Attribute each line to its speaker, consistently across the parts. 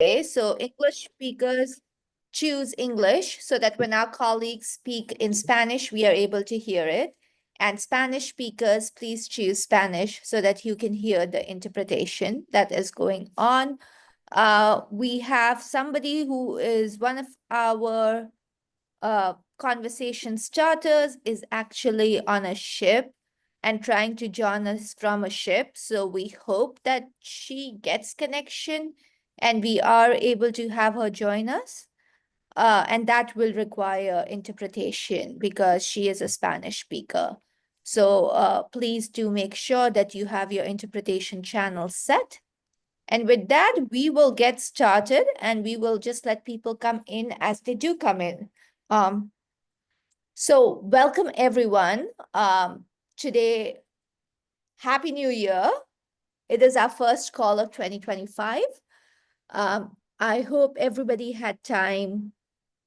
Speaker 1: Okay, so English speakers choose English so that when our colleagues speak in Spanish, we are able to hear it. And Spanish speakers, please choose Spanish so that you can hear the interpretation that is going on. We have somebody who is one of our conversation starters is actually on a ship and trying to join us from a ship. So we hope that she gets connection and we are able to have her join us. And that will require interpretation because she is a Spanish speaker. So please do make sure that you have your interpretation channel set. And with that, we will get started and we will just let people come in as they do come in. So welcome everyone. Today, Happy New Year. It is our first call of 2025. I hope everybody had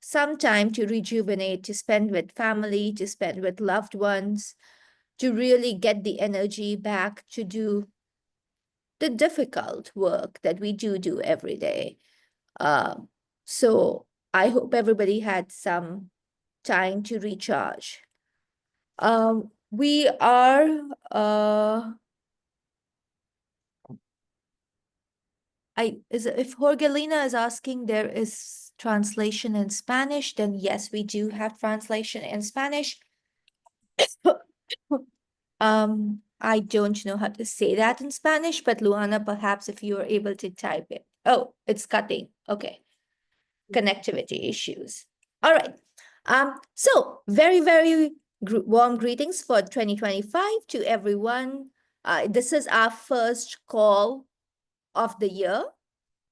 Speaker 1: some time to rejuvenate, to spend with family, to spend with loved ones, to really get the energy back to do the difficult work that we do every day. So I hope everybody had some time to recharge. We are if Jorgelina is asking there is translation in Spanish, then yes, we do have translation in Spanish. I don't know how to say that in Spanish, but Luana, perhaps if you are able to type it. Oh, it's cutting. Okay. Connectivity issues. All right. So very warm greetings for 2025 to everyone. This is our first call of the year.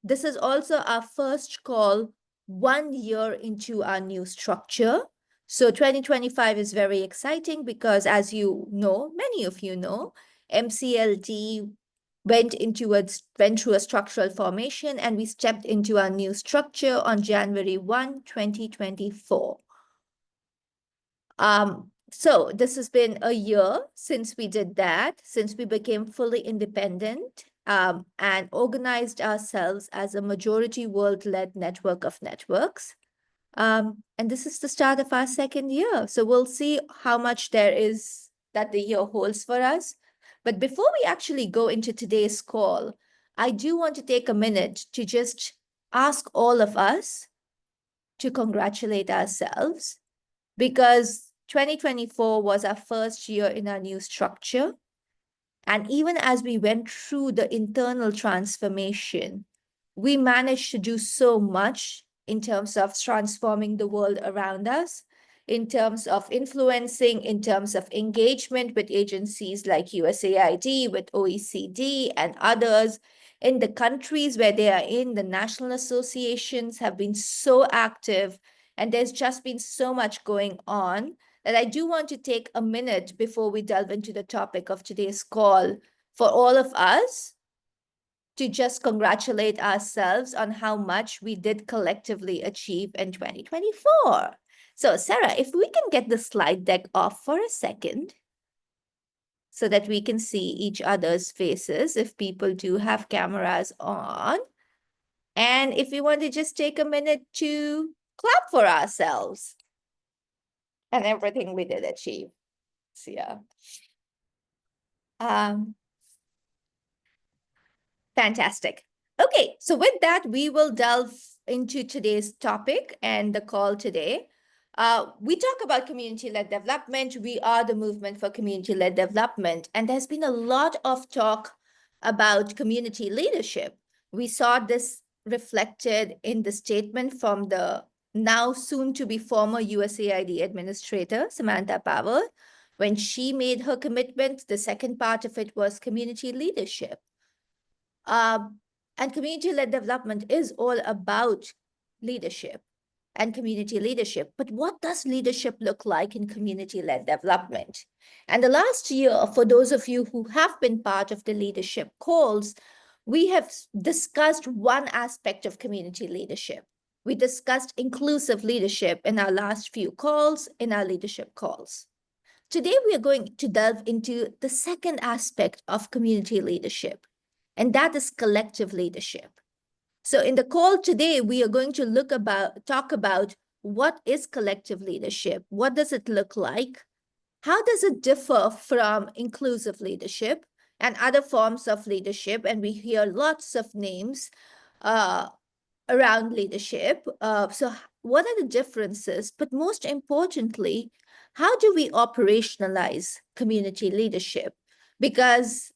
Speaker 1: This is also our first call 1 year into our new structure. So 2025 is very exciting because, as you know, many of you know, MCLD went through a structural formation and we stepped into our new structure on January 1, 2024. So this has been a year since we did that, since we became fully independent and organized ourselves as a majority world-led network of networks. And this is the start of our second year. So we'll see how much there is that the year holds for us. But before we actually go into today's call, I do want to take a minute to just ask all of us to congratulate ourselves because 2024 was our first year in our new structure. And even as we went through the internal transformation, we managed to do so much in terms of transforming the world around us, in terms of influencing, in terms of engagement with agencies like USAID, with OECD and others. In the countries where they are in, the national associations have been so active, and there's just been so much going on that I do want to take a minute before we delve into the topic of today's call for all of us to just congratulate ourselves on how much we did collectively achieve in 2024. So, Sarah, if we can get the slide deck off for a second so that we can see each other's faces if people do have cameras on. And if we want to just take a minute to clap for ourselves and everything we did achieve. So, yeah. Fantastic. Okay, so with that, we will delve into today's topic and the call today. We talk about community-led development. We are the movement for community-led development. And there's been a lot of talk about community leadership. We saw this reflected in the statement from the now soon-to-be former USAID administrator, Samantha Power. When she made her commitment, the second part of it was community leadership. And community-led development is all about leadership and community leadership. But what does leadership look like in community-led development? And the last year, for those of you who have been part of the leadership calls, we have discussed one aspect of community leadership. We discussed inclusive leadership in our last few calls, in our leadership calls. Today, we are going to delve into the second aspect of community leadership, and that is collective leadership. So in the call today, we are going to talk about what is collective leadership? What does it look like? How does it differ from inclusive leadership and other forms of leadership? And we hear lots of names around leadership. So what are the differences? But most importantly, how do we operationalize community leadership? Because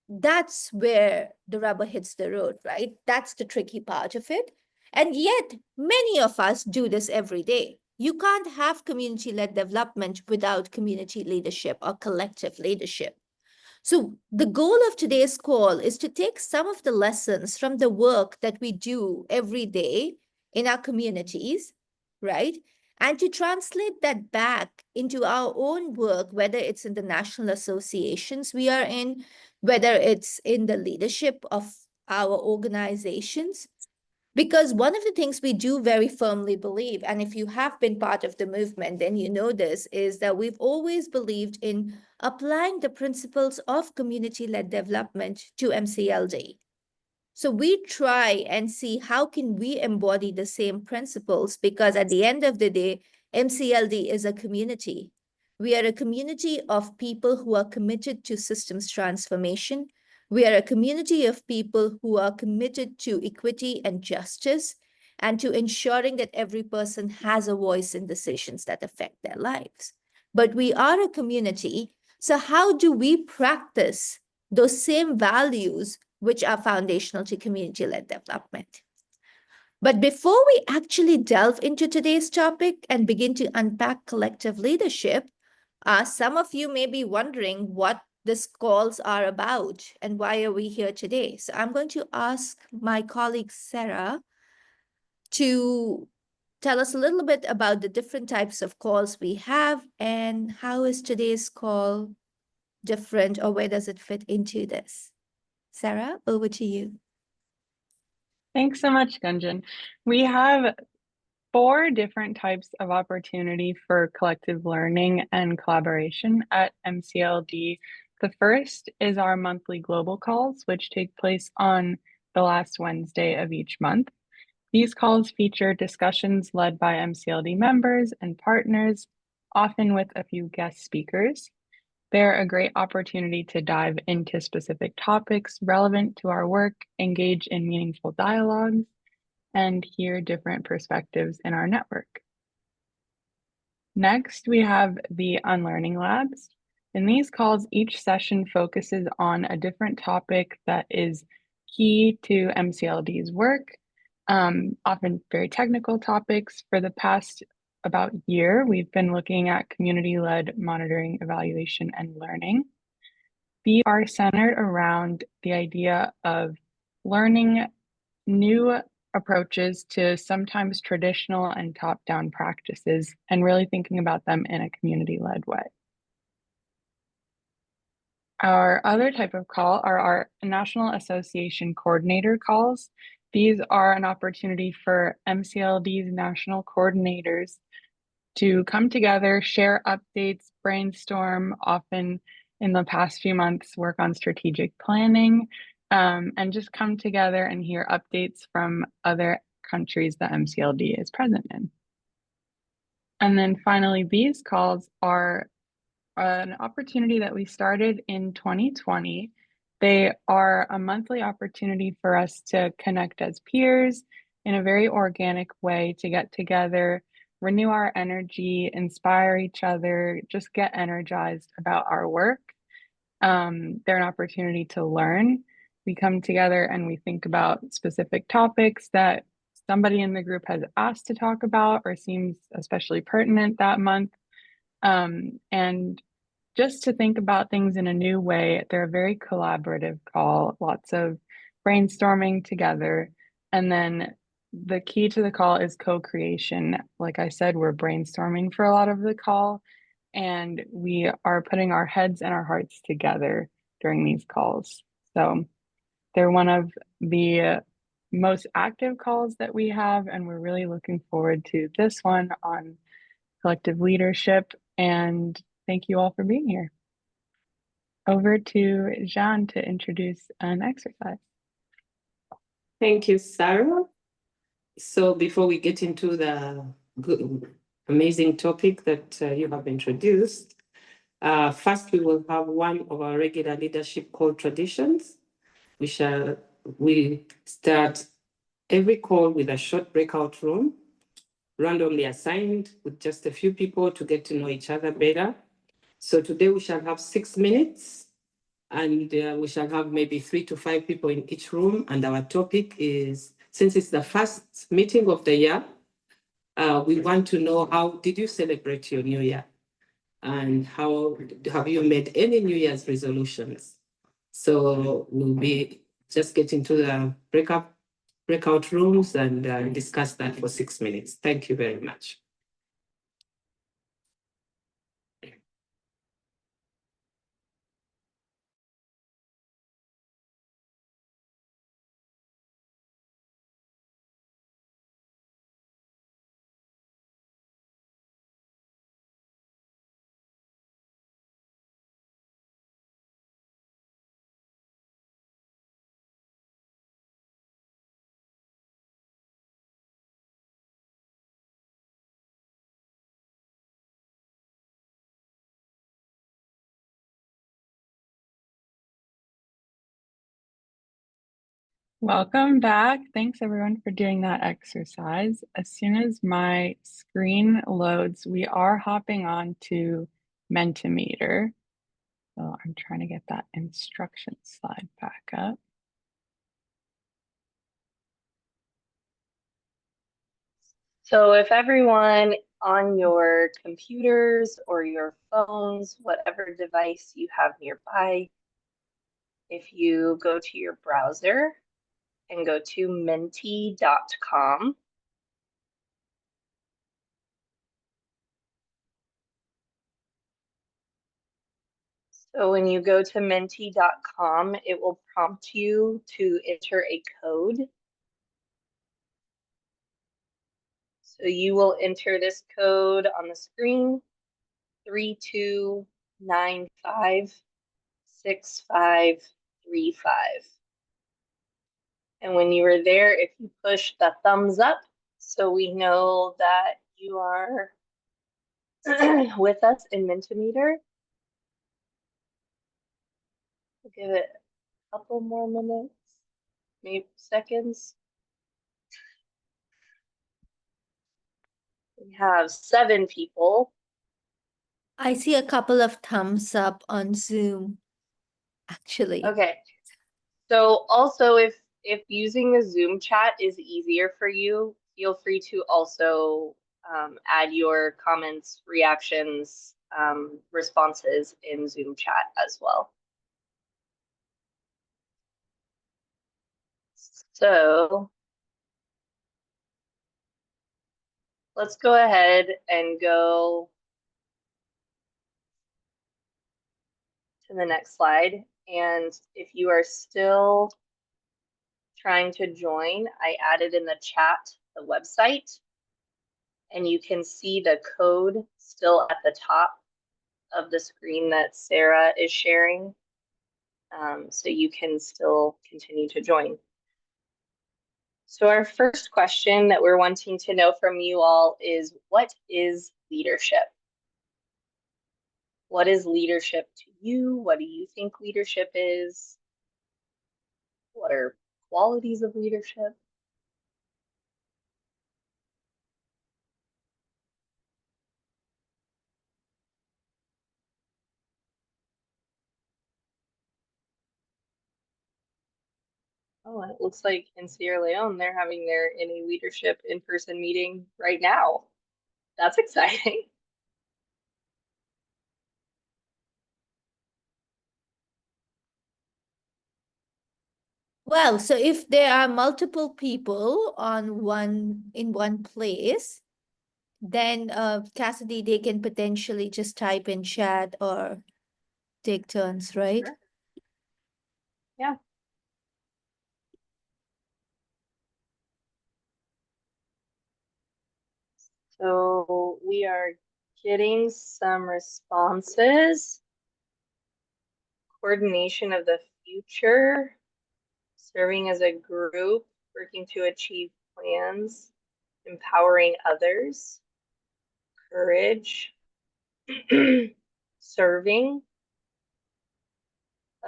Speaker 1: that's where the rubber hits the road, right? That's the tricky part of it. And yet, many of us do this every day. You can't have community-led development without community leadership or collective leadership. So the goal of today's call is to take some of the lessons from the work that we do every day in our communities, right? And to translate that back into our own work, whether it's in the national associations we are in, whether it's in the leadership of our organizations, because one of the things we do very firmly believe, and if you have been part of the movement, then you know this, is that we've always believed in applying the principles of community-led development to MCLD. So we try and see how can we embody the same principles, because at the end of the day, MCLD is a community. We are a community of people who are committed to systems transformation. We are a community of people who are committed to equity and justice and to ensuring that every person has a voice in decisions that affect their lives. But we are a community. So how do we practice those same values which are foundational to community-led development? But before we actually delve into today's topic and begin to unpack collective leadership, some of you may be wondering what these calls are about and why are we here today. So I'm going to ask my colleague Sarah to tell us a little bit about the different types of calls we have and how is today's call different, or where does it fit into this? Sarah, over to you.
Speaker 2: Thanks so much, Gunjan. We have 4 different types of opportunity for collective learning and collaboration at MCLD. The first is our monthly global calls, which take place on the last Wednesday of each month. These calls feature discussions led by MCLD members and partners, often with a few guest speakers. They're a great opportunity to dive into specific topics relevant to our work, engage in meaningful dialogues, and hear different perspectives in our network. Next, we have the Unlearning Labs. In these calls, each session focuses on a different topic that is key to MCLD's work, often very technical topics. For the past about year, we've been looking at community-led monitoring, evaluation, and learning. These are centered around the idea of learning new approaches to sometimes traditional and top-down practices and really thinking about them in a community-led way. Our other type of call are our National Association Coordinator calls. These are an opportunity for MCLD's national coordinators to come together, share updates, brainstorm, often in the past few months, work on strategic planning, and just come together and hear updates from other countries that MCLD is present in. And then finally, these calls are an opportunity that we started in 2020. They are a monthly opportunity for us to connect as peers in a very organic way, to get together, renew our energy, inspire each other, just get energized about our work. They're an opportunity to learn. We come together and we think about specific topics that somebody in the group has asked to talk about or seems especially pertinent that month. And just to think about things in a new way. They're a very collaborative call, lots of brainstorming together. And then the key to the call is co-creation. Like I said, we're brainstorming for a lot of the call, and we are putting our heads and our hearts together during these calls. So they're one of the most active calls that we have, and we're really looking forward to this one on collective leadership. And thank you all for being here. Over to Jean to introduce an exercise.
Speaker 3: Thank you, Sarah. So before we get into the good, amazing topic that you have introduced, first we will have one of our regular leadership call traditions. We start every call with a short breakout room, randomly assigned with just a few people to get to know each other better. So today we shall have 6 minutes, and we shall have maybe 3 to 5 people in each room. And our topic is, since it's the first meeting of the year, we want to know, how did you celebrate your new year? And how have you made any New Year's resolutions? So we'll be just getting to the breakout rooms and discuss that for 6 minutes. Thank you very much.
Speaker 2: Welcome back. Thanks everyone for doing that exercise. As soon as my screen loads, we are hopping on to Mentimeter. So I'm trying to get that instruction slide back up.
Speaker 4: So if everyone on your computers or your phones, whatever device you have nearby, if you go to your browser and go to menti.com, so when you go to menti.com, it will prompt you to enter a code. So you will enter this code on the screen, 32956535. And when you are there, if you push the thumbs up, so we know that you are with us in Mentimeter. We'll give it a couple more minutes, maybe seconds. We have 7 people.
Speaker 1: I see a couple of thumbs up on Zoom, actually.
Speaker 4: Okay. So also if using the Zoom chat is easier for you, feel free to also add your comments, reactions, responses in Zoom chat as well. So let's go ahead and go to the next slide. And if you are still trying to join, I added in the chat the website, and you can see the code still at the top of the screen that Sarah is sharing. So you can still continue to join. So our first question that we're wanting to know from you all is, what is leadership? What is leadership to you? What do you think leadership is? What are qualities of leadership? Oh, and it looks like in Sierra Leone, they're having their NA leadership in-person meeting right now. That's exciting.
Speaker 1: Well, so if there are multiple people in one place, then Cassidy, they can potentially just type in chat or take turns, right?
Speaker 4: Sure. Yeah. So we are getting some responses. Coordination of the future, serving as a group, working to achieve plans, empowering others, courage, serving,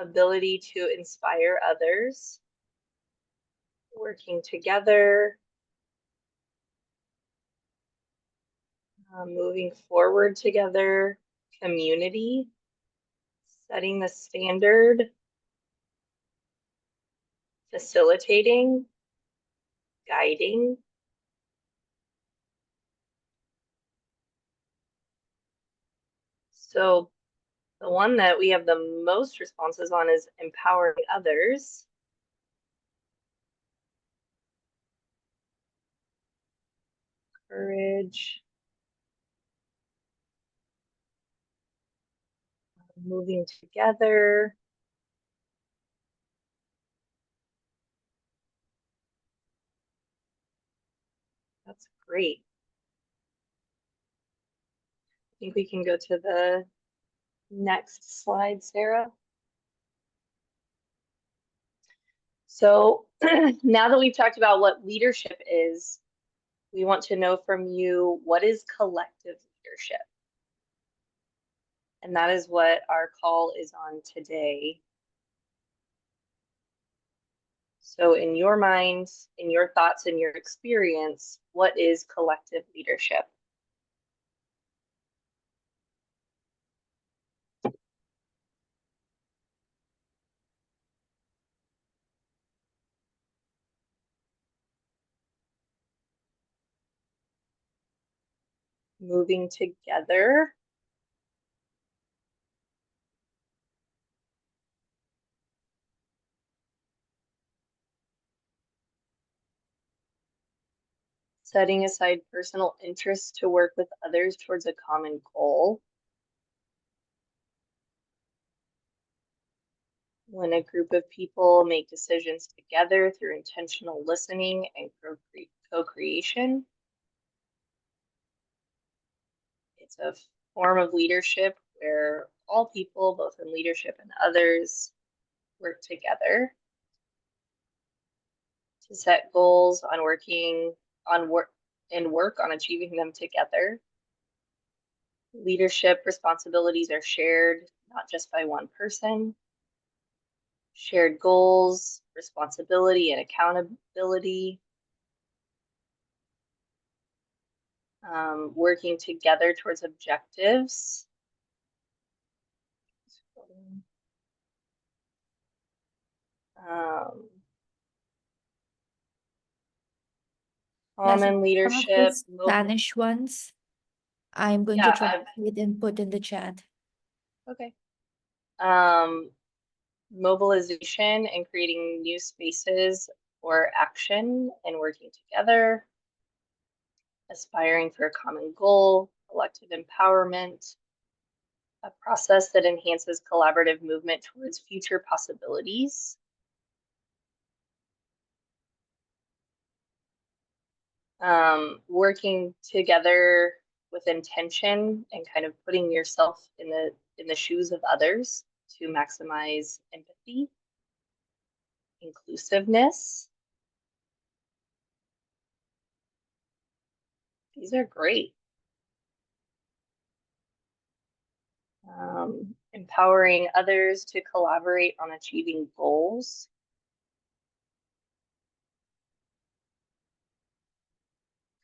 Speaker 4: ability to inspire others, working together, moving forward together, community, setting the standard, facilitating, guiding, so the one that we have the most responses on is empowering others. Courage, moving together, that's great. I think we can go to the next slide, Sarah. So now that we've talked about what leadership is, we want to know from you, what is collective leadership? And that is what our call is on today. So in your mind, in your thoughts, in your experience, what is collective leadership? Moving together, setting aside personal interests to work with others towards a common goal. When a group of people make decisions together through intentional listening and co-creation. It's a form of leadership where all people, both in leadership and others, work together to set goals on work on achieving them together. Leadership responsibilities are shared, not just by one person. Shared goals, responsibility, and accountability. Working together towards objectives. Common leadership.
Speaker 1: Spanish ones. I'm going to translate and put in the chat.
Speaker 4: Okay. Mobilization and creating new spaces for action and working together. Aspiring for a common goal, collective empowerment, a process that enhances collaborative movement towards future possibilities. Working together with intention and kind of putting yourself in the shoes of others to maximize empathy, inclusiveness. These are great. Empowering others to collaborate on achieving goals.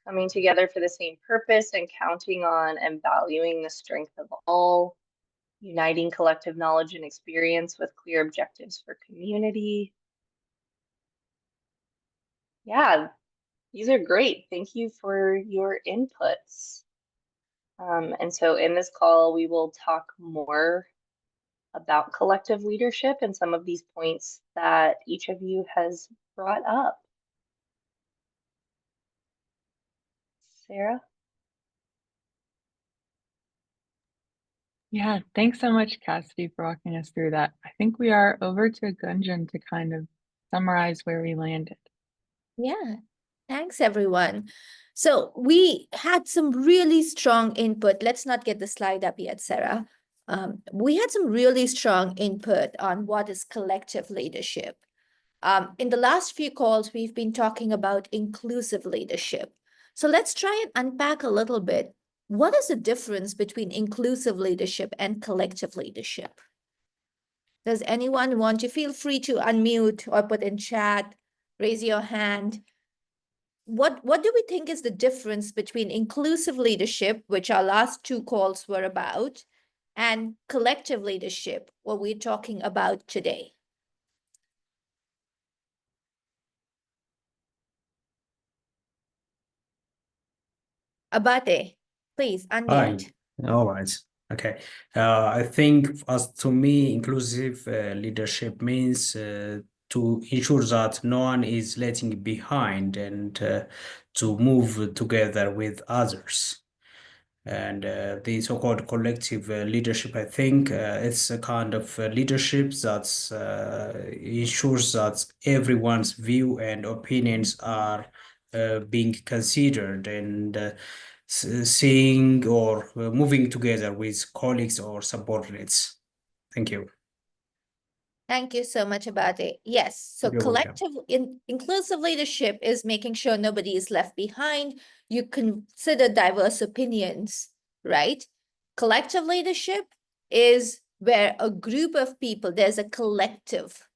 Speaker 4: Coming together for the same purpose and counting on and valuing the strength of all. Uniting collective knowledge and experience with clear objectives for community. Yeah, these are great. Thank you for your inputs. And so in this call, we will talk more about collective leadership and some of these points that each of you has brought up. Sarah?
Speaker 2: Yeah, thanks so much, Cassidy, for walking us through that. I think we are over to Gunjan to kind of summarize where we landed.
Speaker 1: Yeah, thanks everyone. So we had some really strong input. Let's not get the slide up yet, Sarah. We had some really strong input on what is collective leadership. In the last few calls, we've been talking about inclusive leadership. So let's try and unpack a little bit. What is the difference between inclusive leadership and collective leadership? Does anyone want to feel free to unmute or put in chat, raise your hand? What do we think is the difference between inclusive leadership, which our last two calls were about, and collective leadership, what we're talking about today? Abate, please
Speaker 5: Hi.
Speaker 1: unmute.
Speaker 5: All right. Okay. I think, as to me, inclusive leadership means to ensure that no one is letting behind and to move together with others. And the so-called collective leadership, I think it's a kind of leadership that ensures that everyone's view and opinions are being considered and seeing or moving together with colleagues or subordinates. Thank you.
Speaker 1: Thank you so much, Abate. Yes, so
Speaker 5: You're welcome.
Speaker 1: inclusive leadership is making sure nobody is left behind. You consider diverse opinions, right? Collective leadership is where a group of people, there's a collective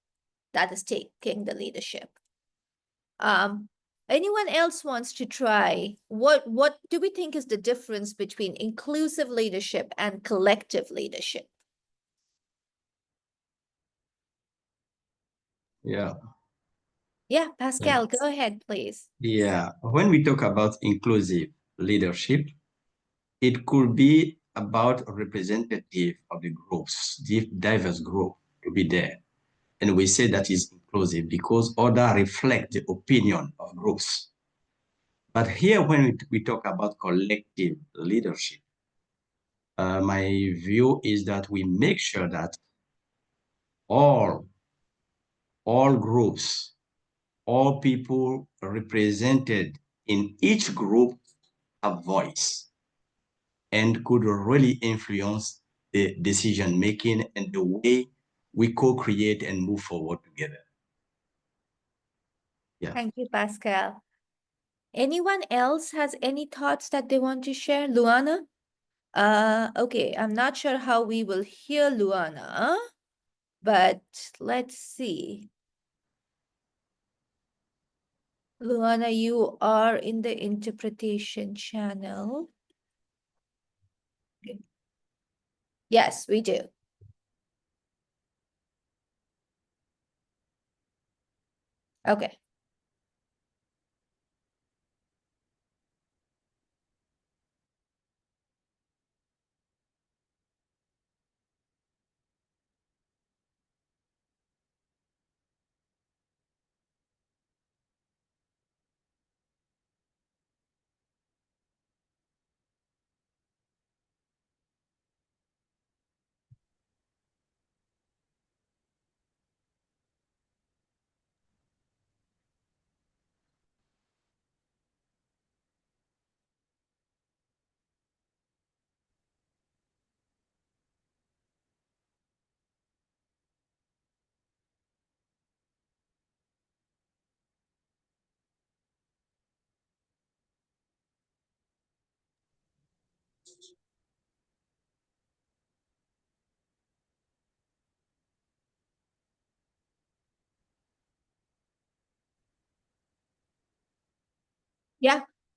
Speaker 1: that is taking the leadership. Anyone else wants to try? What do we think is the difference between inclusive leadership and collective leadership?
Speaker 6: Yeah.
Speaker 1: Yeah, Pascal, go ahead, please.
Speaker 6: Yeah. When we talk about inclusive leadership, it could be about representative of the groups, the diverse group to be there. And we say that is inclusive because order reflect the opinion of groups. But here, when we talk about collective leadership, my view is that we make sure that all groups, all people represented in each group have voice and could really influence the decision making and the way we co-create and move forward together. Yeah.
Speaker 1: Thank you, Pascal. Anyone else has any thoughts that they want to share? Luana? Okay, I'm not sure how we will hear Luana, but let's see. Luana, you are in the interpretation channel. Okay. Yes, we do. Okay.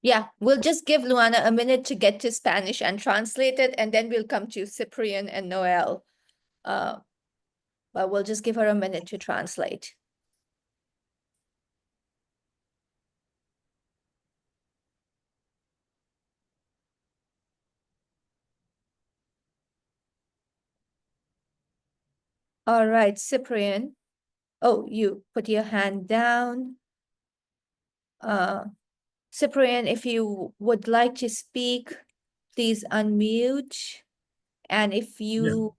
Speaker 1: Yeah, we'll just give Luana a minute to get to Spanish and translate it, and then we'll come to Cyprian and Noel. But we'll just give her a minute to translate. All right, Cyprian. Oh, you put your hand down. Cyprian, if you would like to speak, please unmute. And if you,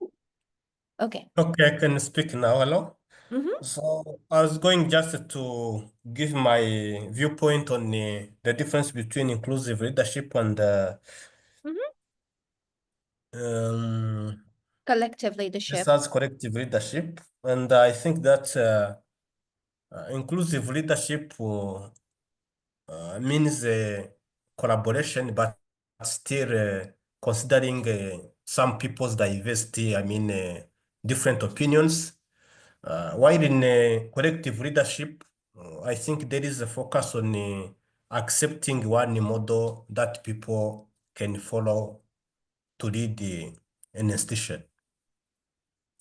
Speaker 1: okay.
Speaker 7: Okay, I can speak now. Hello.
Speaker 1: Mm-hmm.
Speaker 7: So I was going just to give my viewpoint on the difference between inclusive leadership and um,
Speaker 1: Collective leadership.
Speaker 7: as collective leadership. And I think that Inclusive leadership means collaboration, but still considering some people's diversity, different opinions. While in collective leadership, I think there is a focus on accepting one model that people can follow to lead an institution,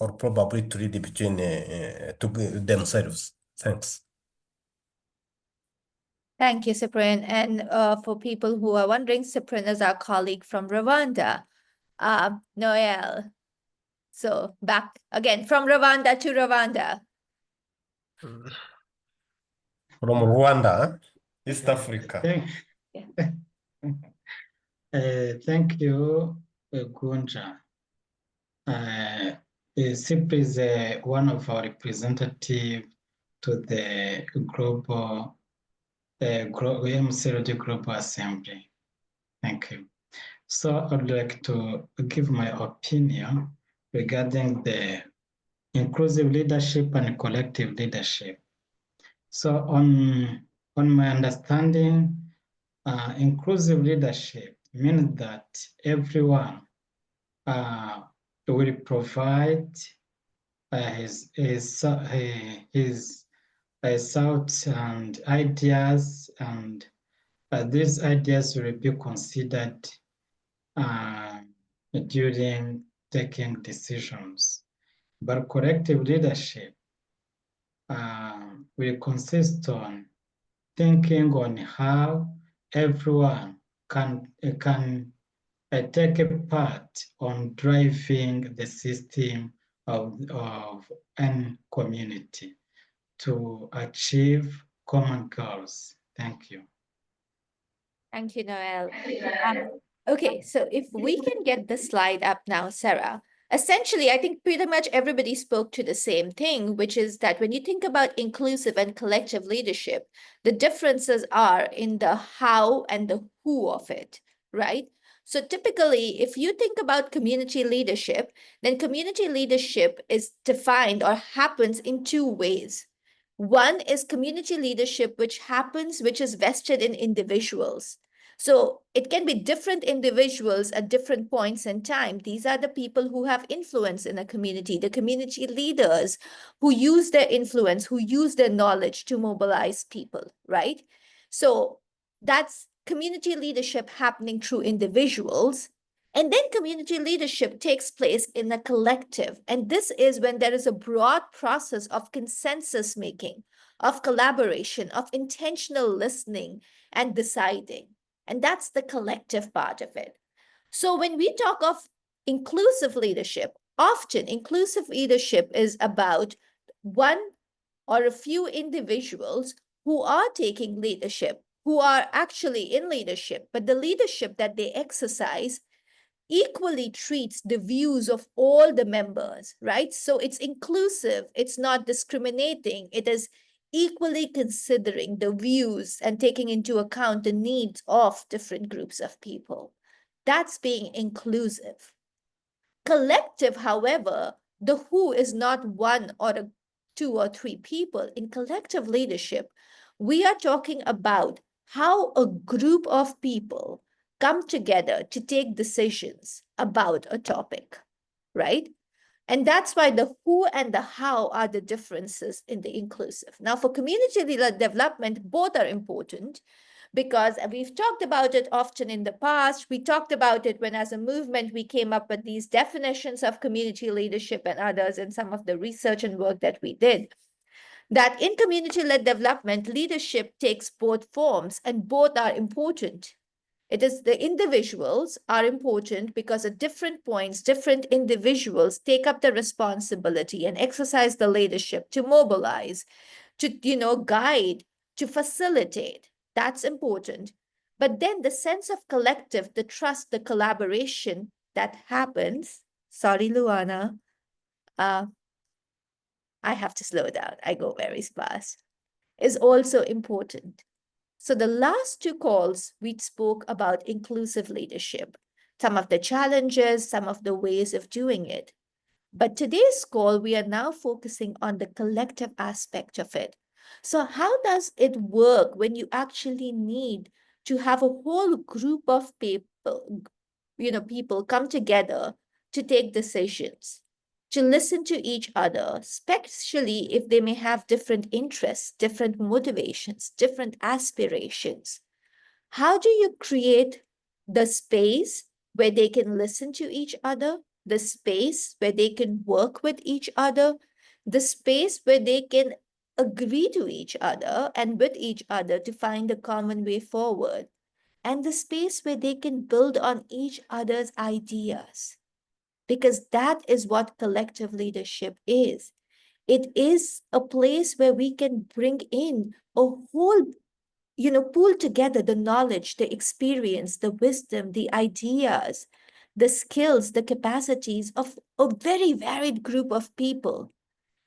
Speaker 7: or probably to lead between to themselves. Thanks.
Speaker 1: Thank you, Cyprian. And for people who are wondering, Cyprian is our colleague from Rwanda. Noel. So back again from Rwanda to Rwanda.
Speaker 7: From Rwanda, East Africa.
Speaker 8: Thank you, Gunja. CIP is one of our representative to the global MCLD Global Assembly. Thank you. So I'd like to give my opinion regarding the inclusive leadership and collective leadership. So on my understanding, inclusive leadership means that everyone will provide his thoughts and ideas, and these ideas will be considered during taking decisions. But collective leadership will consist on thinking on how everyone can take a part on driving the system of any community to achieve common goals. Thank you.
Speaker 1: Thank you, Noel. Okay, so if we can get the slide up now, Sarah. Essentially, I think pretty much everybody spoke to the same thing, which is that when you think about inclusive and collective leadership, the differences are in the how and the who of it, right? So typically, if you think about community leadership, then community leadership is defined or happens in two ways. One is community leadership, which is vested in individuals. So it can be different individuals at different points in time. These are the people who have influence in a community, the community leaders who use their influence, who use their knowledge to mobilize people, right? So that's community leadership happening through individuals. And then community leadership takes place in a collective. And this is when there is a broad process of consensus making, of collaboration, of intentional listening and deciding. And that's the collective part of it. So when we talk of inclusive leadership, often inclusive leadership is about one or a few individuals who are taking leadership, who are actually in leadership, but the leadership that they exercise equally treats the views of all the members, right? So it's inclusive, it's not discriminating, it is equally considering the views and taking into account the needs of different groups of people. That's being inclusive. Collective, however, the who is not one or two or three people. In collective leadership, we are talking about how a group of people come together to take decisions about a topic, right? And that's why the who and the how are the differences in the inclusive. Now, for community development, both are important because we've talked about it often in the past. We talked about it when, as a movement, we came up with these definitions of community leadership and others in some of the research and work that we did. That in community-led development, leadership takes both forms and both are important. It is the individuals are important because at different points, different individuals take up the responsibility and exercise the leadership to mobilize, to guide, to facilitate. That's important. But then the sense of collective, the trust, the collaboration that happens. Sorry, Luana. I have to slow down. I go very fast. Is also important. So the last two calls, we spoke about inclusive leadership, some of the challenges, some of the ways of doing it. But today's call, we are now focusing on the collective aspect of it. So how does it work when you actually need to have a whole group of people, people come together to take decisions, to listen to each other, especially if they may have different interests, different motivations, different aspirations? How do you create the space where they can listen to each other, the space where they can work with each other, the space where they can agree to each other and with each other to find a common way forward, and the space where they can build on each other's ideas? Because that is what collective leadership is. It is a place where we can bring in a whole, pool together the knowledge, the experience, the wisdom, the ideas, the skills, the capacities of a very varied group of people.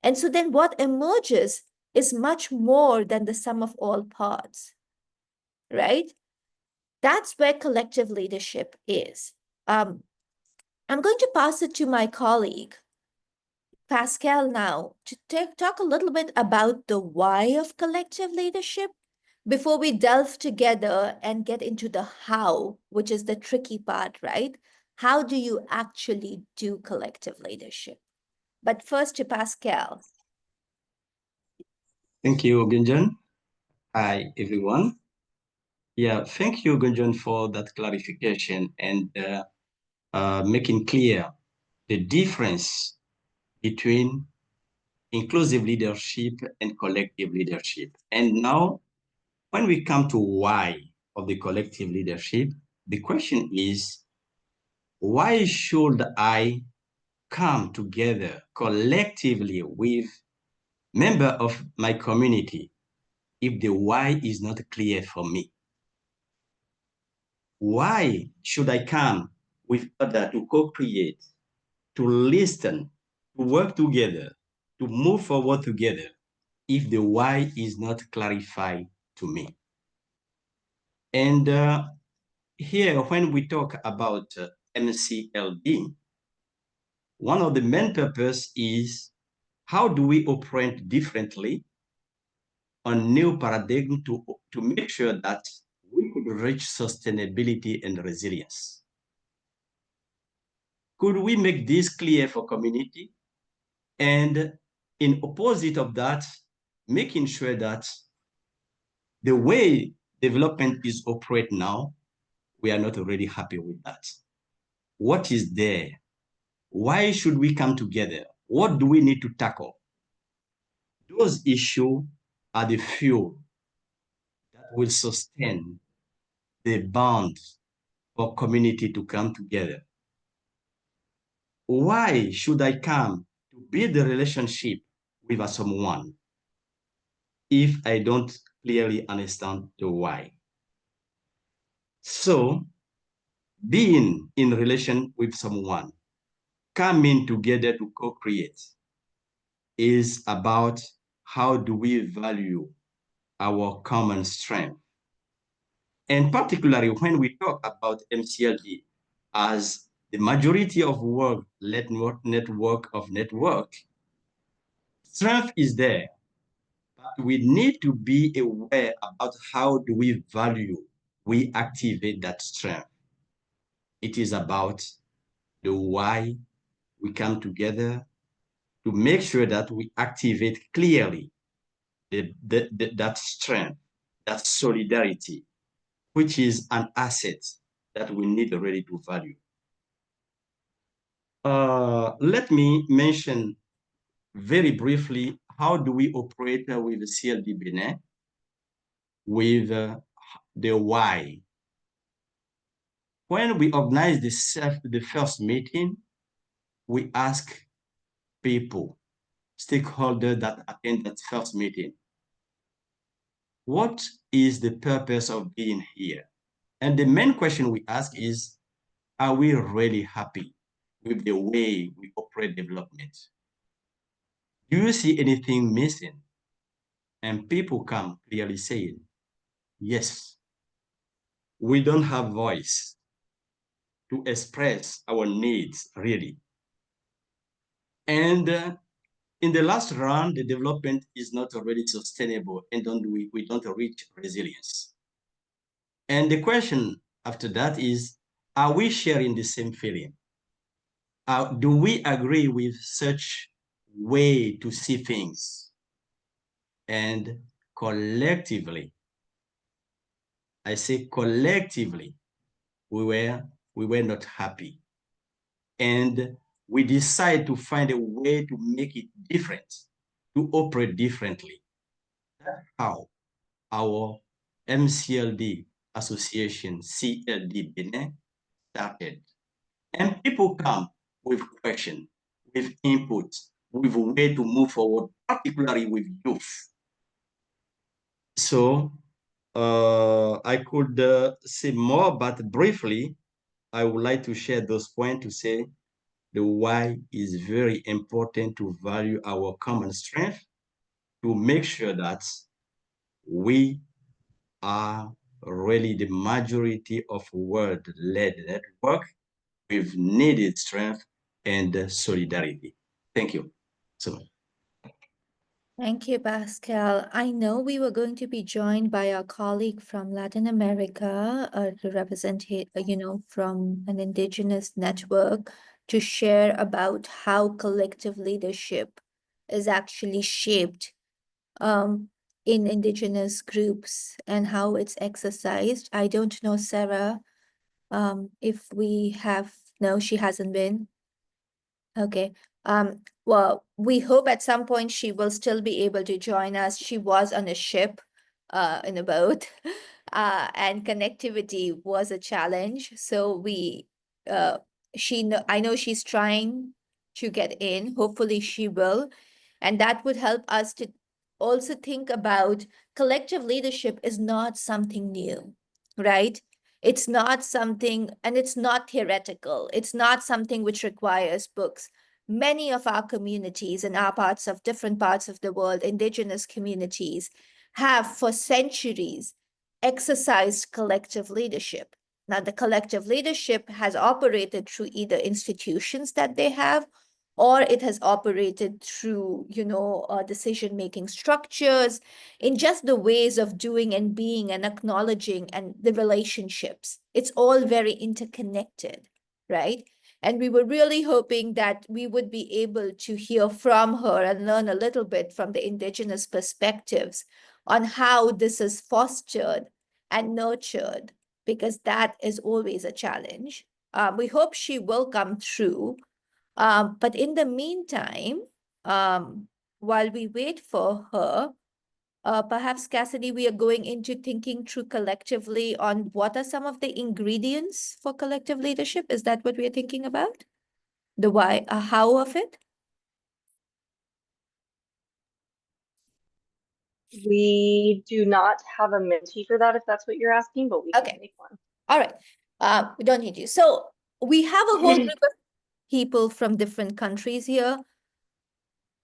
Speaker 1: And so then what emerges is much more than the sum of all parts, right? That's where collective leadership is. I'm going to pass it to my colleague, Pascal, now to talk a little bit about the why of collective leadership before we delve together and get into the how, which is the tricky part, right? How do you actually do collective leadership? But first to Pascal.
Speaker 6: Thank you, Gunjan. Hi, everyone. Yeah, thank you, Gunjan, for that clarification and making clear the difference between inclusive leadership and collective leadership. And now, when we come to why of the collective leadership, the question is, why should I come together collectively with members of my community if the why is not clear for me? Why should I come with others to co-create, to listen, to work together, to move forward together if the why is not clarified to me? And here, when we talk about MCLD, one of the main purpose is how do we operate differently on new paradigm to make sure that we could reach sustainability and resilience. Could we make this clear for community? And in opposite of that, making sure that the way development is operate now, we are not already happy with that. What is there? Why should we come together? What do we need to tackle? Those issues are the fuel that will sustain the bond for community to come together. Why should I come to build a relationship with someone if I don't clearly understand the why? So being in relation with someone, coming together to co-create, is about how do we value our common strength. And particularly when we talk about MCLD as the majority of work-led network of network, strength is there, but we need to be aware about how do we value, we activate that strength. It is about the why we come together to make sure that we activate clearly that strength, that solidarity, which is an asset that we need already to value. Let me mention very briefly, how do we operate with the CLD Benin, with the why. When we organize the first meeting, we ask people, stakeholders that attend that first meeting, what is the purpose of being here? And the main question we ask is, are we really happy with the way we operate development? Do you see anything missing? And people come clearly saying, yes, we don't have voice to express our needs really. And in the last round, the development is not already sustainable and we don't reach resilience. And the question after that is, are we sharing the same feeling? Do we agree with such way to see things? And collectively, I say collectively, we were not happy. And we decide to find a way to make it different, to operate differently. That's how our MCLD association, CLD Benin, started. And people come with questions, with input, with a way to move forward, particularly with youth. So I could say more, but briefly, I would like to share those points to say the why is very important to value our common strength, to make sure that we are really the majority of world-led network with needed strength and solidarity. Thank you so much.
Speaker 1: Thank you, Pascal. I know we were going to be joined by our colleague from Latin America, to represent, from an indigenous network to share about how collective leadership is actually shaped in indigenous groups and how it's exercised. I don't know, Sarah, if we have, no, she hasn't been. Okay. Well, we hope at some point she will still be able to join us. She was on a ship, in a boat, and connectivity was a challenge. So uh, I know she's trying to get in. Hopefully she will. And that would help us to also think about collective leadership is not something new, right? It's not something, and it's not theoretical. It's not something which requires books. Many of our communities in our different parts of the world, indigenous communities, have for centuries exercised collective leadership. Now, the collective leadership has operated through either institutions that they have, or it has operated through, decision-making structures, in just the ways of doing and being and acknowledging and the relationships. It's all very interconnected, right? And we were really hoping that we would be able to hear from her and learn a little bit from the indigenous perspectives on how this is fostered and nurtured, because that is always a challenge. We hope she will come through. But in the meantime, while we wait for her, perhaps, Cassidy, we are going into thinking through collectively on what are some of the ingredients for collective leadership. Is that what we're thinking about? The why, how of it?
Speaker 4: We do not have a Menti for that, if that's what you're asking, but we
Speaker 1: Okay.
Speaker 4: can make one.
Speaker 1: All right. We don't need you. So we have a whole group of people from different countries here.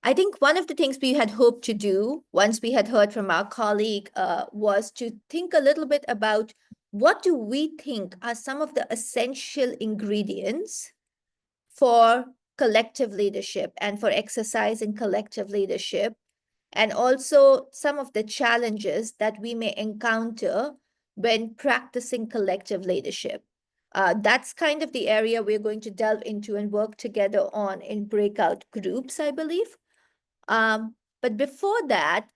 Speaker 1: I think one of the things we had hoped to do once we had heard from our colleague was to think a little bit about what do we think are some of the essential ingredients for collective leadership and for exercising collective leadership, and also some of the challenges that we may encounter when practicing collective leadership. That's kind of the area we're going to delve into and work together on in breakout groups, I believe. But before that,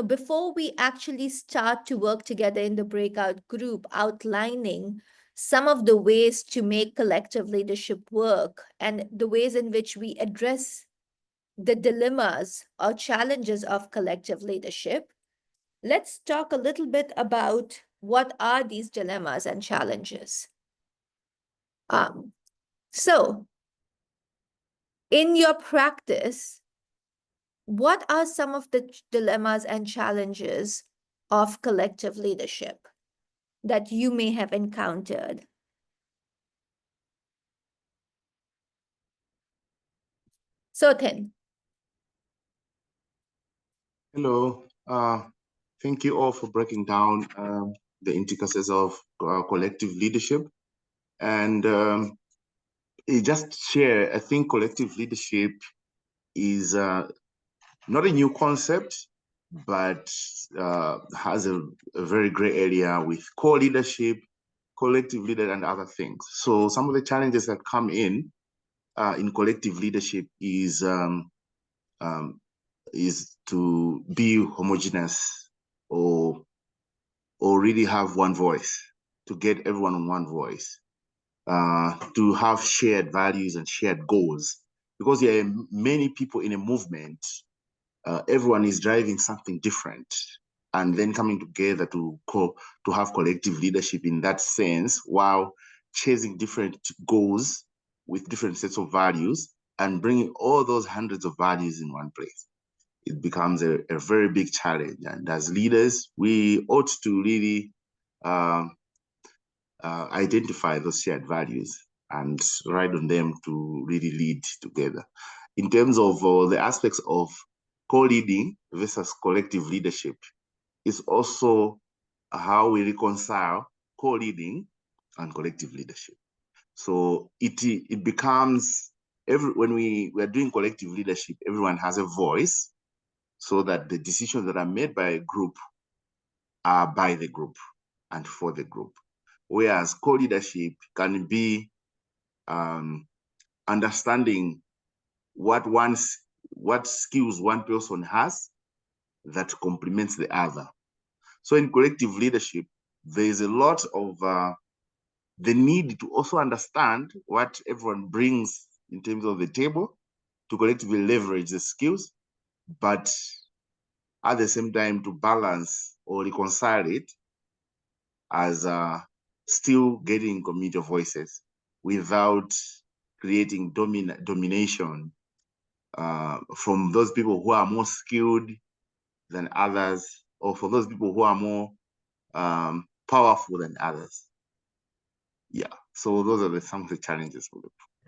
Speaker 1: before we actually start to work together in the breakout group, outlining some of the ways to make collective leadership work and the ways in which we address the dilemmas or challenges of collective leadership, let's talk a little bit about what are these dilemmas and challenges. So, in your practice, what are some of the dilemmas and challenges of collective leadership that you may have encountered? Sotin.
Speaker 9: Hello. Thank you all for breaking down the intricacies of collective leadership. And just share, I think collective leadership is not a new concept, but has a very gray area with co-leadership, collective leader, and other things. So some of the challenges that come in collective leadership is to be homogeneous or really have one voice, to get everyone on one voice, to have shared values and shared goals. Because there are many people in a movement, everyone is driving something different, and then coming together to have collective leadership in that sense, while chasing different goals with different sets of values and bringing all those hundreds of values in one place. It becomes a very big challenge. And as leaders, we ought to really identify those shared values and ride on them to really lead together. In terms of the aspects of co-leading versus collective leadership, is also how we reconcile co-leading and collective leadership. So it becomes, when we are doing collective leadership, everyone has a voice, so that the decisions that are made by a group are by the group and for the group. Whereas co-leadership can be understanding what skills one person has that complements the other. So in collective leadership, there is a lot of the need to also understand what everyone brings in terms of the table to collectively leverage the skills, but at the same time to balance or reconcile it as still getting community voices without creating domination from those people who are more skilled than others, or for those people who are more powerful than others. Yeah, so those are some of the challenges.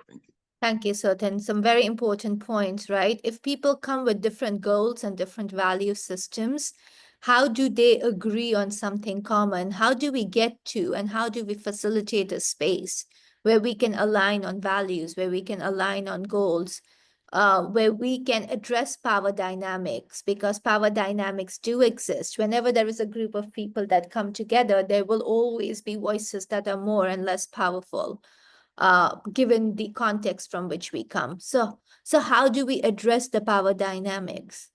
Speaker 9: Thank you.
Speaker 1: Thank you, Sotin. Some very important points, right? If people come with different goals and different value systems, how do they agree on something common? How do we get to, and how do we facilitate a space where we can align on values, where we can align on goals, where we can address power dynamics? Because power dynamics do exist. Whenever there is a group of people that come together, there will always be voices that are more and less powerful, given the context from which we come. So how do we address the power dynamics?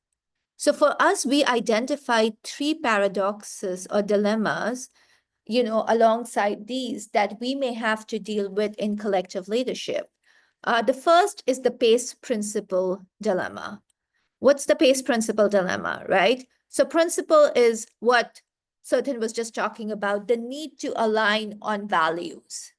Speaker 1: So for us, we identified 3 paradoxes or dilemmas, alongside these that we may have to deal with in collective leadership. The first is the pace principle dilemma. What's the pace principle dilemma, right? So principle is what Sotin was just talking about, the need to align on values.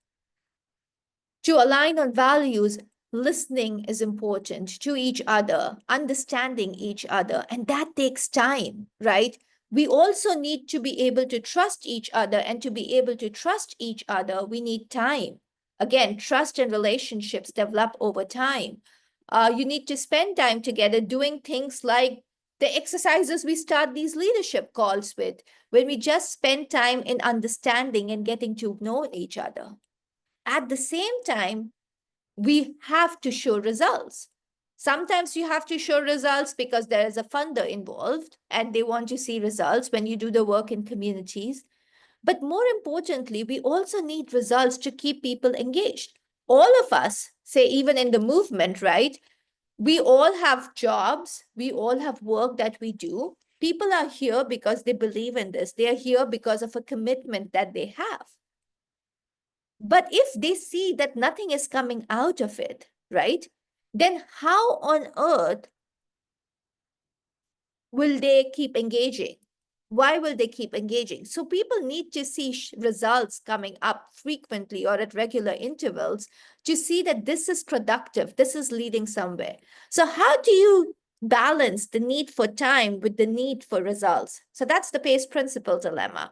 Speaker 1: To align on values, listening is important to each other, understanding each other, and that takes time, right? We also need to be able to trust each other, and to be able to trust each other, we need time. Again, trust and relationships develop over time. You need to spend time together doing things like the exercises we start these leadership calls with, when we just spend time in understanding and getting to know each other. At the same time, we have to show results. Sometimes you have to show results because there is a funder involved and they want to see results when you do the work in communities. But more importantly, we also need results to keep people engaged. All of us, say even in the movement, right? We all have jobs, we all have work that we do. People are here because they believe in this. They are here because of a commitment that they have. But if they see that nothing is coming out of it, right, then how on earth will they keep engaging? Why will they keep engaging? So people need to see results coming up frequently or at regular intervals to see that this is productive, this is leading somewhere. So how do you balance the need for time with the need for results? So that's the pace principle dilemma.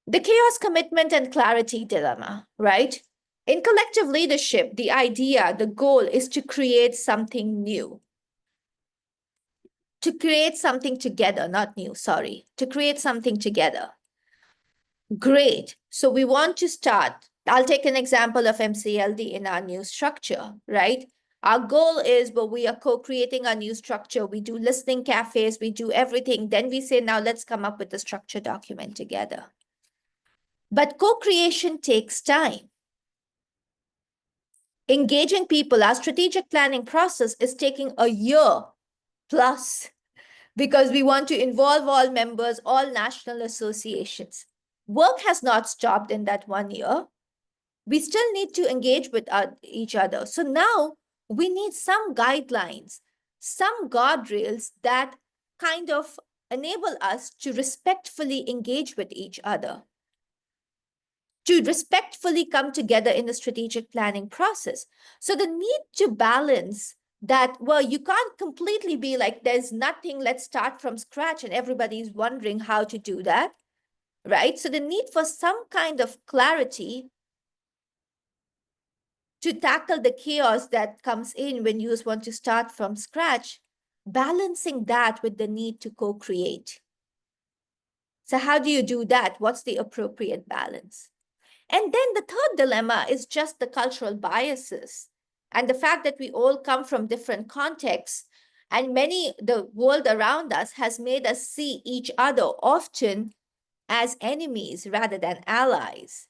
Speaker 1: The chaos, commitment, and clarity dilemma, right? In collective leadership, the idea, the goal is to create something new. To create something together, not new, sorry. To create something together. Great. So we want to start. I'll take an example of MCLD in our new structure, right? Our goal is, but we are co-creating a new structure. We do listening cafes, we do everything. Then we say, now let's come up with a structure document together. But co-creation takes time. Engaging people, our strategic planning process is taking a year plus because we want to involve all members, all national associations. Work has not stopped in that 1 year. We still need to engage with each other. So now we need some guidelines, some guardrails that kind of enable us to respectfully engage with each other, to respectfully come together in the strategic planning process. So the need to balance that, well, you can't completely be like, there's nothing, let's start from scratch, and everybody's wondering how to do that, right? So the need for some kind of clarity to tackle the chaos that comes in when you want to start from scratch, balancing that with the need to co-create. So how do you do that? What's the appropriate balance? And then the third dilemma is just the cultural biases and the fact that we all come from different contexts, and the world around us has made us see each other often as enemies rather than allies.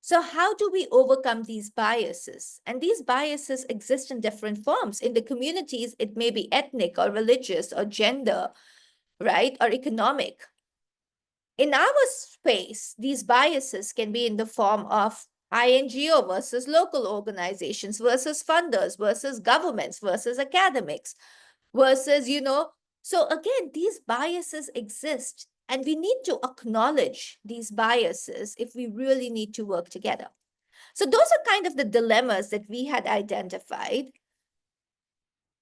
Speaker 1: So how do we overcome these biases? And these biases exist in different forms. In the communities, it may be ethnic or religious or gender, right? Or economic. In our space, these biases can be in the form of INGO versus local organizations versus funders versus governments versus academics versus, so again, these biases exist. And we need to acknowledge these biases if we really need to work together. So those are kind of the dilemmas that we had identified.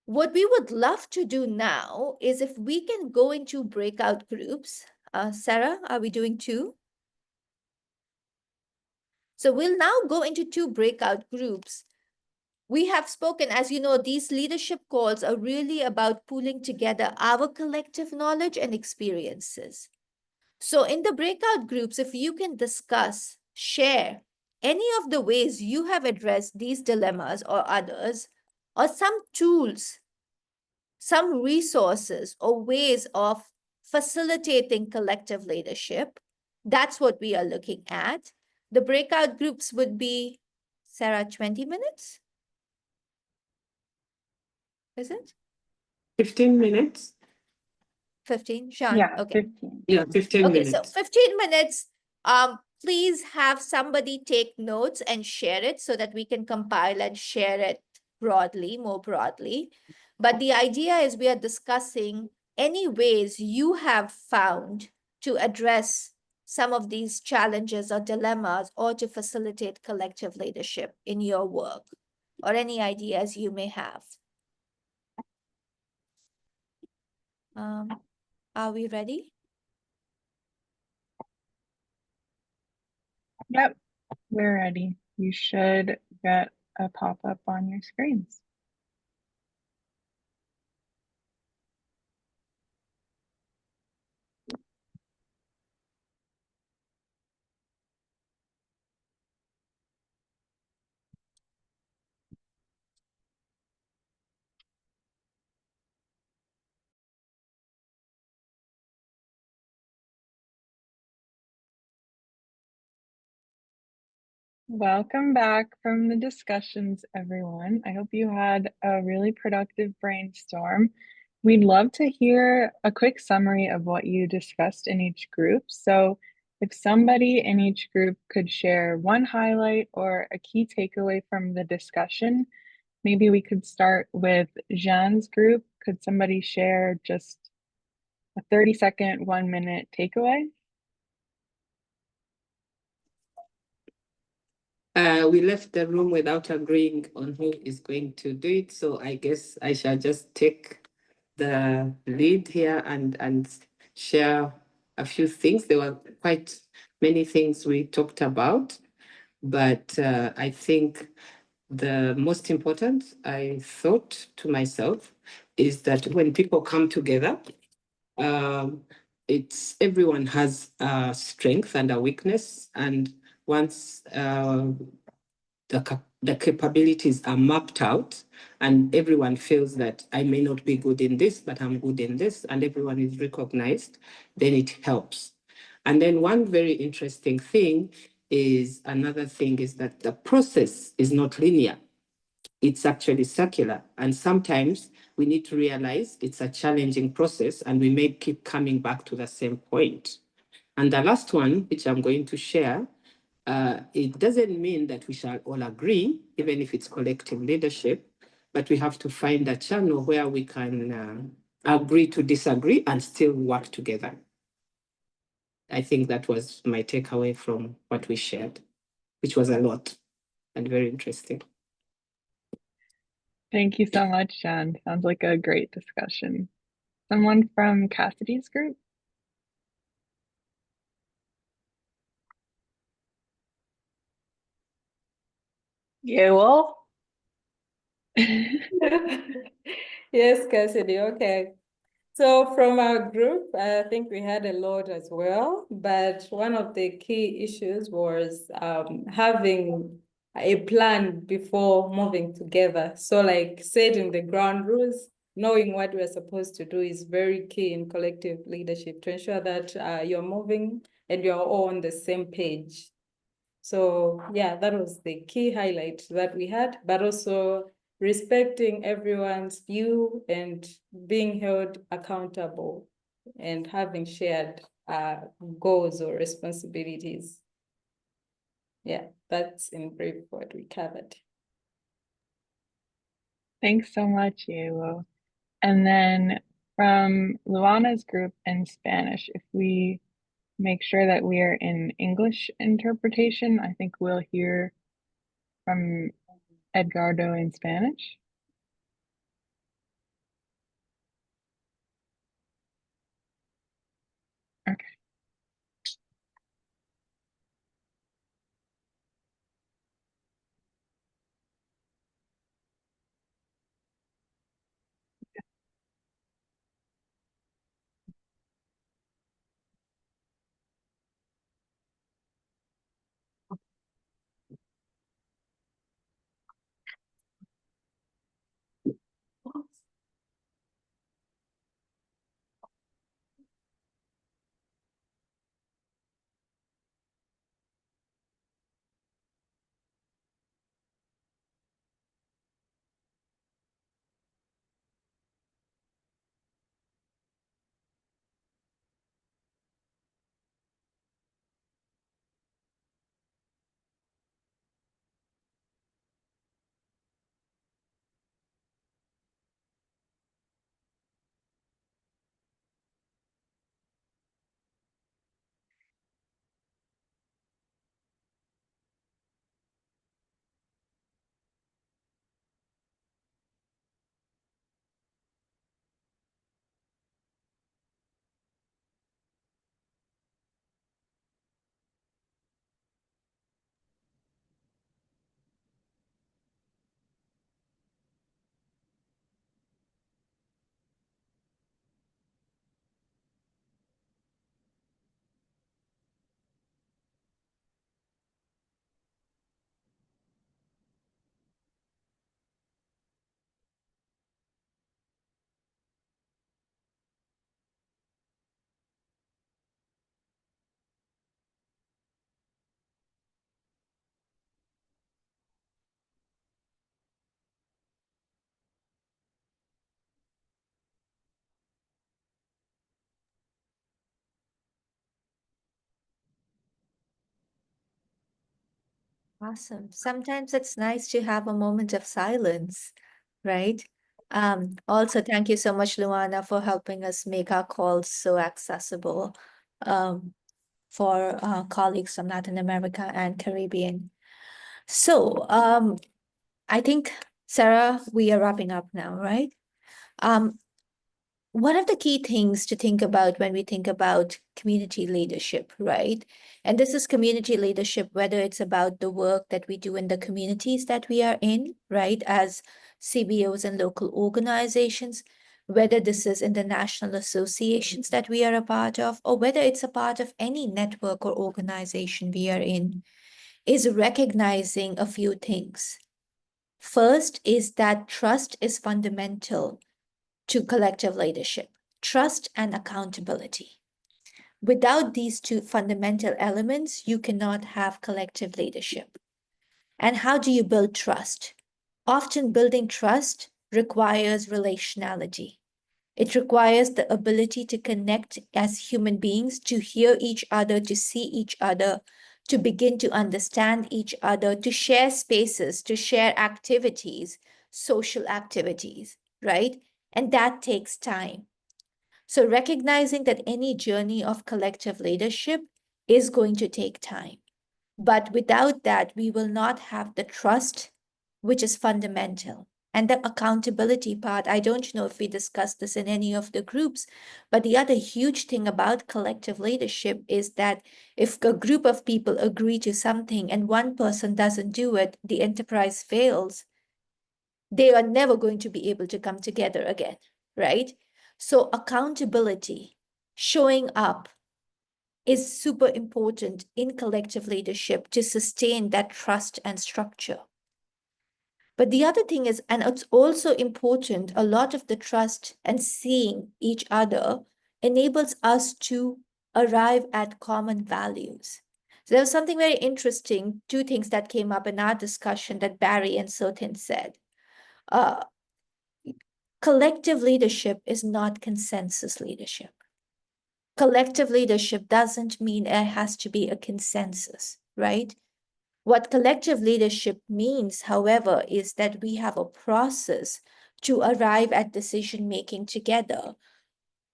Speaker 1: What we would love to do now is if we can go into breakout groups. Sarah, are we doing 2? So we'll now go into 2 breakout groups. We have spoken, as you know, these leadership calls are really about pooling together our collective knowledge and experiences. So in the breakout groups, if you can discuss, share any of the ways you have addressed these dilemmas or others, or some tools, some resources or ways of facilitating collective leadership, that's what we are looking at. The breakout groups would be, Sarah, 20 minutes? Is it?
Speaker 3: 15 minutes?
Speaker 1: 15, Sean?
Speaker 2: Yeah,
Speaker 1: Okay.
Speaker 2: 15.
Speaker 3: Yeah, 15
Speaker 1: Okay,
Speaker 3: minutes.
Speaker 1: so 15 minutes. Please have somebody take notes and share it so that we can compile and share it broadly, more broadly. But the idea is we are discussing any ways you have found to address some of these challenges or dilemmas or to facilitate collective leadership in your work, or any ideas you may have. Are we ready?
Speaker 2: Yep, we're ready. You should get a pop-up on your screens. Welcome back from the discussions, everyone. I hope you had a really productive brainstorm. We'd love to hear a quick summary of what you discussed in each group. So if somebody in each group could share one highlight or a key takeaway from the discussion, maybe we could start with Jean's group. Could somebody share just a 30-second, 1-minute takeaway?
Speaker 3: We left the room without agreeing on who is going to do it. So I guess I shall just take the lead here and share a few things. There were quite many things we talked about, but I think the most important, I thought to myself, is that when people come together, everyone has a strength and a weakness, and once the capabilities are mapped out, and everyone feels that I may not be good in this, but I'm good in this, and everyone is recognized, then it helps. And then one very interesting thing is that the process is not linear. It's actually circular. And sometimes we need to realize it's a challenging process and we may keep coming back to the same point. And the last one, which I'm going to share, it doesn't mean that we shall all agree, even if it's collective leadership, but we have to find a channel where we can agree to disagree and still work together. I think that was my takeaway from what we shared, which was a lot and very interesting.
Speaker 2: Thank you so much, Jen. Sounds like a great discussion. Someone from Cassidy's group?
Speaker 4: Yeah, well.
Speaker 10: Yes, Cassidy, okay. So from our group, I think we had a lot as well, but one of the key issues was having a plan before moving together. So like setting the ground rules, knowing what we're supposed to do is very key in collective leadership to ensure that you're moving and you're all on the same page. So yeah, that was the key highlight that we had, but also respecting everyone's view and being held accountable and having shared goals or responsibilities. Yeah, that's in brief what we covered.
Speaker 2: Thanks so much, Yelo. And then from Luana's group in Spanish, if we make sure that we are in English interpretation, I think we'll hear from Edgardo in Spanish. Okay.
Speaker 1: Awesome. Sometimes it's nice to have a moment of silence, right? Also, thank you so much, Luana, for helping us make our calls so accessible for colleagues from Latin America and Caribbean. So, I think, Sarah, we are wrapping up now, right? One of the key things to think about when we think about community leadership, right? And this is community leadership, whether it's about the work that we do in the communities that we are in, right? As CBOs and local organizations, whether this is in the national associations that we are a part of, or whether it's a part of any network or organization we are in. is recognizing a few things. First is that trust is fundamental to collective leadership, trust and accountability. Without these two fundamental elements, you cannot have collective leadership. And how do you build trust? Often building trust requires relationality. It requires the ability to connect as human beings, to hear each other, to see each other, to begin to understand each other, to share spaces, to share activities, social activities, right? And that takes time. So recognizing that any journey of collective leadership is going to take time. But without that, we will not have the trust, which is fundamental. And the accountability part, I don't know if we discussed this in any of the groups, but the other huge thing about collective leadership is that if a group of people agree to something and one person doesn't do it, the enterprise fails. They are never going to be able to come together again, right? So accountability, showing up, is super important in collective leadership to sustain that trust and structure. But the other thing is, and it's also important, a lot of the trust and seeing each other enables us to arrive at common values. So there was something very interesting, two things that came up in our discussion that Barry and Sotin said. Collective leadership is not consensus leadership. Collective leadership doesn't mean there has to be a consensus, right? What collective leadership means, however, is that we have a process to arrive at decision making together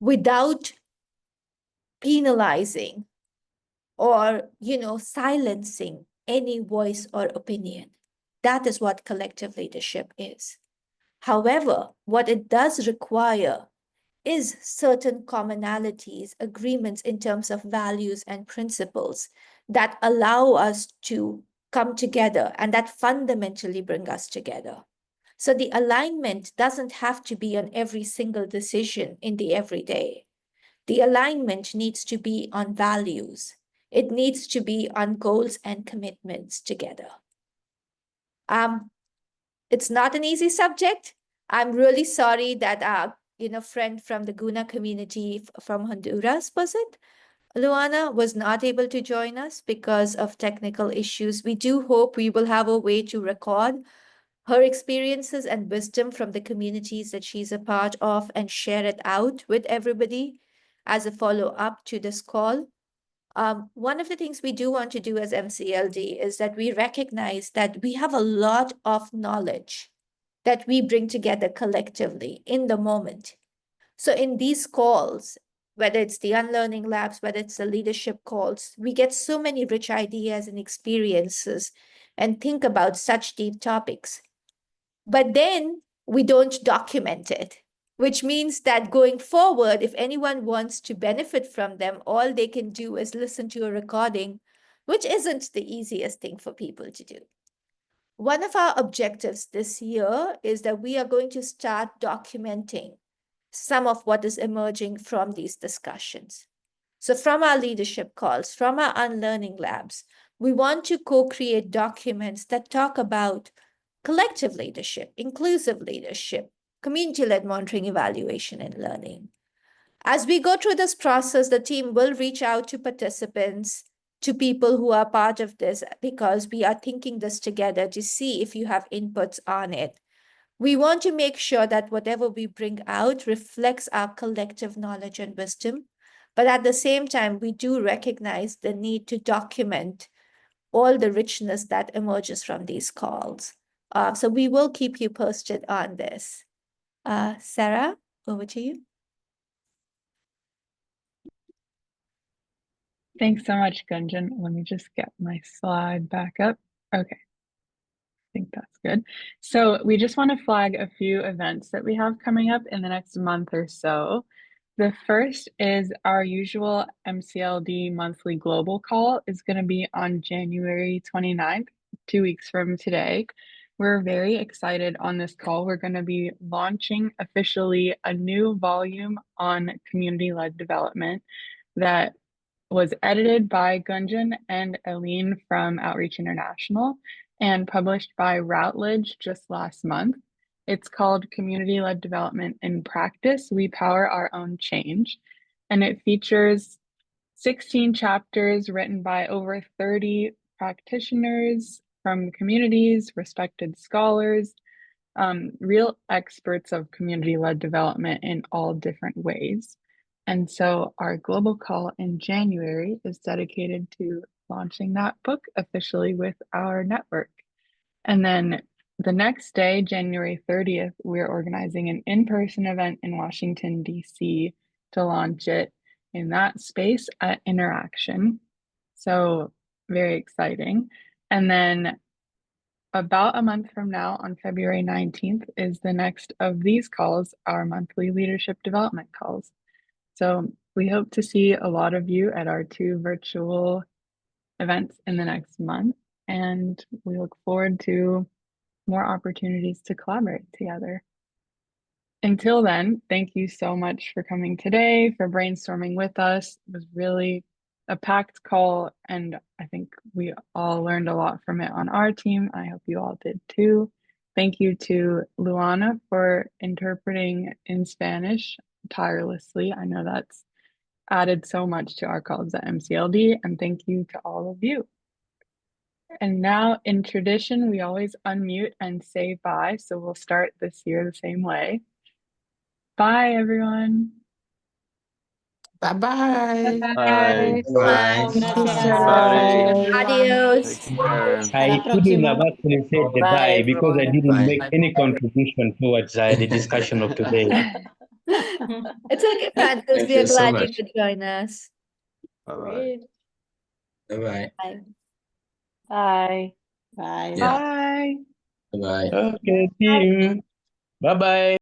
Speaker 1: without penalizing or, silencing any voice or opinion. That is what collective leadership is. However, what it does require is certain commonalities, agreements in terms of values and principles that allow us to come together and that fundamentally bring us together. So the alignment doesn't have to be on every single decision in the everyday. The alignment needs to be on values. It needs to be on goals and commitments together. It's not an easy subject. I'm really sorry that friend from the Guna community from Honduras, was it? Luana was not able to join us because of technical issues. We do hope we will have a way to record her experiences and wisdom from the communities that she's a part of and share it out with everybody as a follow-up to this call. One of the things we do want to do as MCLD is that we recognize that we have a lot of knowledge that we bring together collectively in the moment. So in these calls, whether it's the unlearning labs, whether it's the leadership calls, we get so many rich ideas and experiences and think about such deep topics. But then we don't document it, which means that going forward, if anyone wants to benefit from them, all they can do is listen to a recording, which isn't the easiest thing for people to do. One of our objectives this year is that we are going to start documenting some of what is emerging from these discussions. So from our leadership calls, from our unlearning labs, we want to co-create documents that talk about collective leadership, inclusive leadership, community-led monitoring, evaluation, and learning. As we go through this process, the team will reach out to participants, to people who are part of this, because we are thinking this together to see if you have inputs on it. We want to make sure that whatever we bring out reflects our collective knowledge and wisdom. But at the same time, we do recognize the need to document all the richness that emerges from these calls. So we will keep you posted on this. Sarah, over to you.
Speaker 2: Thanks so much, Gunjan. Let me just get my slide back up. Okay. I think that's good. So we just want to flag a few events that we have coming up in the next month or so. The first is our usual MCLD monthly global call is going to be on January 29th, 2 weeks from today. We're very excited on this call. We're going to be launching officially a new volume on community-led development that was edited by Gunjan and Eileen from Outreach International and published by Routledge just last month. It's called Community-Led Development in Practice, We Power Our Own Change. And it features 16 chapters written by over 30 practitioners from communities, respected scholars, real experts of community-led development in all different ways. And so our global call in January is dedicated to launching that book officially with our network. And then the next day, January 30th, we're organizing an in-person event in Washington, D.C. to launch it in that space at Interaction. So very exciting. And then about a month from now, on February 19th, is the next of these calls, our monthly leadership development calls. So we hope to see a lot of you at our 2 virtual events in the next month, and we look forward to more opportunities to collaborate together. Until then, thank you so much for coming today, for brainstorming with us. It was really a packed call, and I think we all learned a lot from it on our team. I hope you all did too. Thank you to Luana for interpreting in Spanish tirelessly. I know that's added so much to our calls at MCLD, and thank you to all of you. And now, in tradition, we always unmute and say bye, so we'll start this year the same way. Bye, everyone.
Speaker 3: Bye-bye.
Speaker 6: Bye. Bye.
Speaker 1: Adios.
Speaker 11: I couldn't have actually said the bye because I didn't
Speaker 6: Bye.
Speaker 11: make any contribution towards the discussion of today.
Speaker 1: It's okay, Francis.
Speaker 6: Thank
Speaker 1: We are
Speaker 6: you so
Speaker 1: glad you
Speaker 6: much.
Speaker 1: could join us.
Speaker 6: Bye-bye. Bye-bye.
Speaker 1: Bye.
Speaker 4: Bye.
Speaker 6: Yeah.
Speaker 2: Bye.
Speaker 6: Bye-bye.
Speaker 11: Okay, see you. Bye-bye.